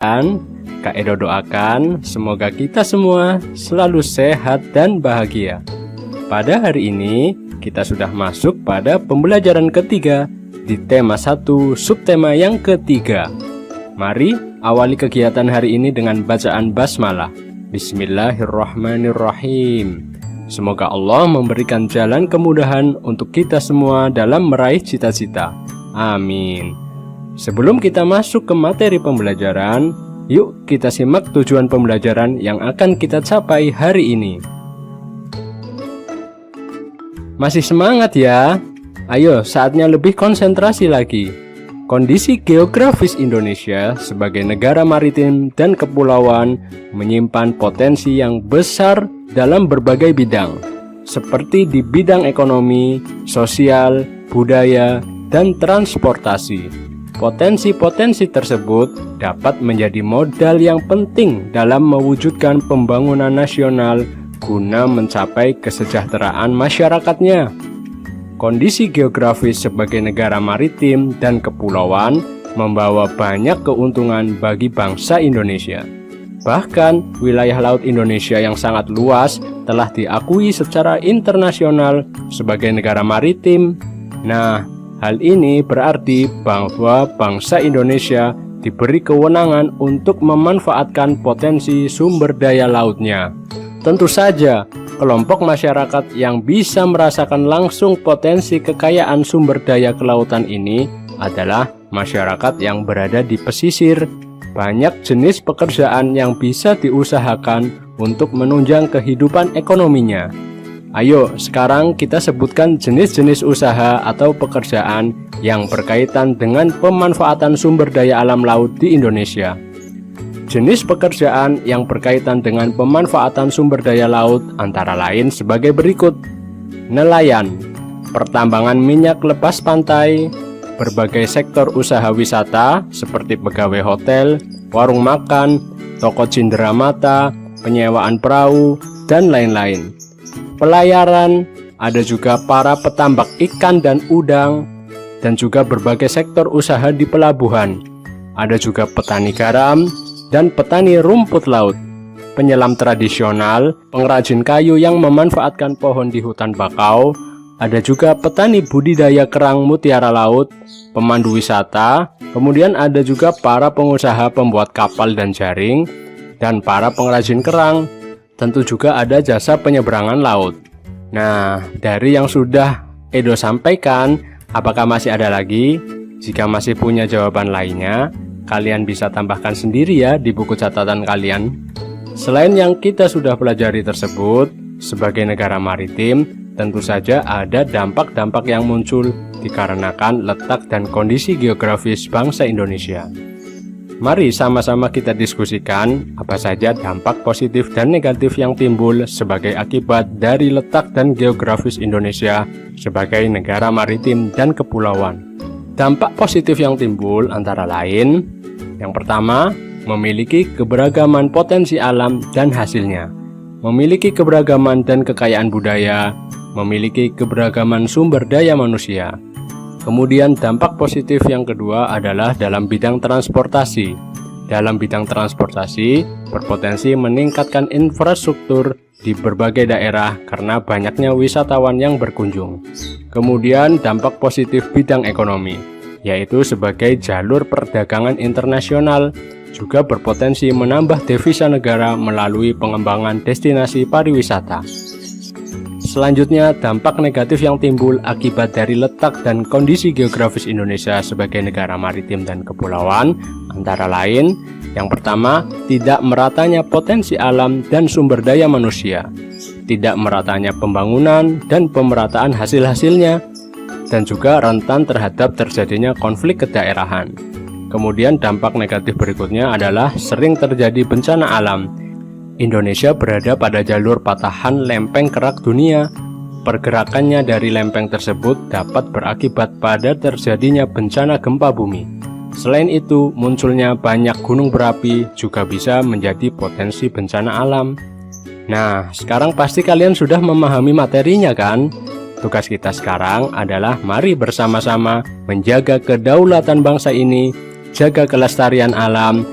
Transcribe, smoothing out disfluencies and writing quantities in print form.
Dan Kak Edo doakan semoga kita semua selalu sehat dan bahagia. Pada hari ini kita sudah masuk pada pembelajaran ketiga di tema 1 subtema yang ketiga. Mari awali kegiatan hari ini dengan bacaan basmalah. Bismillahirrahmanirrahim. Semoga Allah memberikan jalan kemudahan untuk kita semua dalam meraih cita-cita. Amin. Sebelum kita masuk ke materi pembelajaran, yuk kita simak tujuan pembelajaran yang akan kita capai hari ini. Masih semangat ya? Ayo, saatnya lebih konsentrasi lagi. Kondisi geografis Indonesia sebagai negara maritim dan kepulauan menyimpan potensi yang besar dalam berbagai bidang, seperti di bidang ekonomi, sosial, budaya, dan transportasi. Potensi-potensi tersebut dapat menjadi modal yang penting dalam mewujudkan pembangunan nasional guna mencapai kesejahteraan masyarakatnya. Kondisi geografis sebagai negara maritim dan kepulauan membawa banyak keuntungan bagi bangsa Indonesia. Bahkan, wilayah laut Indonesia yang sangat luas telah diakui secara internasional sebagai negara maritim. Nah, hal ini berarti bahwa bangsa Indonesia diberi kewenangan untuk memanfaatkan potensi sumber daya lautnya. Tentu saja, kelompok masyarakat yang bisa merasakan langsung potensi kekayaan sumber daya kelautan ini adalah masyarakat yang berada di pesisir. Banyak jenis pekerjaan yang bisa diusahakan untuk menunjang kehidupan ekonominya. Ayo, sekarang kita sebutkan jenis-jenis usaha atau pekerjaan yang berkaitan dengan pemanfaatan sumber daya alam laut di Indonesia. Jenis pekerjaan yang berkaitan dengan pemanfaatan sumber daya laut antara lain sebagai berikut: nelayan, pertambangan minyak lepas pantai, berbagai sektor usaha wisata seperti pegawai hotel, warung makan, toko cenderamata, penyewaan perahu, dan lain-lain. Pelayaran, ada juga para petambak ikan dan udang, dan juga berbagai sektor usaha di pelabuhan. Ada juga petani garam dan petani rumput laut, penyelam tradisional, pengrajin kayu yang memanfaatkan pohon di hutan bakau. Ada juga petani budidaya kerang mutiara laut, pemandu wisata, kemudian ada juga para pengusaha pembuat kapal dan jaring, dan para pengrajin kerang. Tentu juga ada jasa penyeberangan laut. Nah, dari yang sudah Edo sampaikan, apakah masih ada lagi? Jika masih punya jawaban lainnya, kalian bisa tambahkan sendiri ya di buku catatan kalian. Selain yang kita sudah pelajari tersebut, sebagai negara maritim, tentu saja ada dampak-dampak yang muncul dikarenakan letak dan kondisi geografis bangsa Indonesia. Mari sama-sama kita diskusikan apa saja dampak positif dan negatif yang timbul sebagai akibat dari letak dan geografis Indonesia sebagai negara maritim dan kepulauan. Dampak positif yang timbul antara lain: yang pertama, memiliki keberagaman potensi alam dan hasilnya, memiliki keberagaman dan kekayaan budaya, memiliki keberagaman sumber daya manusia. Kemudian dampak positif yang kedua adalah dalam bidang transportasi. Dalam bidang transportasi, berpotensi meningkatkan infrastruktur di berbagai daerah karena banyaknya wisatawan yang berkunjung. Kemudian dampak positif bidang ekonomi, yaitu sebagai jalur perdagangan internasional, juga berpotensi menambah devisa negara melalui pengembangan destinasi pariwisata. Selanjutnya, dampak negatif yang timbul akibat dari letak dan kondisi geografis Indonesia sebagai negara maritim dan kepulauan antara lain: yang pertama, tidak meratanya potensi alam dan sumber daya manusia, tidak meratanya pembangunan dan pemerataan hasil-hasilnya, dan juga rentan terhadap terjadinya konflik kedaerahan. Kemudian dampak negatif berikutnya adalah sering terjadi bencana alam. Indonesia berada pada jalur patahan lempeng kerak dunia. Pergerakannya dari lempeng tersebut dapat berakibat pada terjadinya bencana gempa bumi. Selain itu, munculnya banyak gunung berapi juga bisa menjadi potensi bencana alam. Nah, sekarang pasti kalian sudah memahami materinya kan? Tugas kita sekarang adalah mari bersama-sama menjaga kedaulatan bangsa ini, jaga kelestarian alam,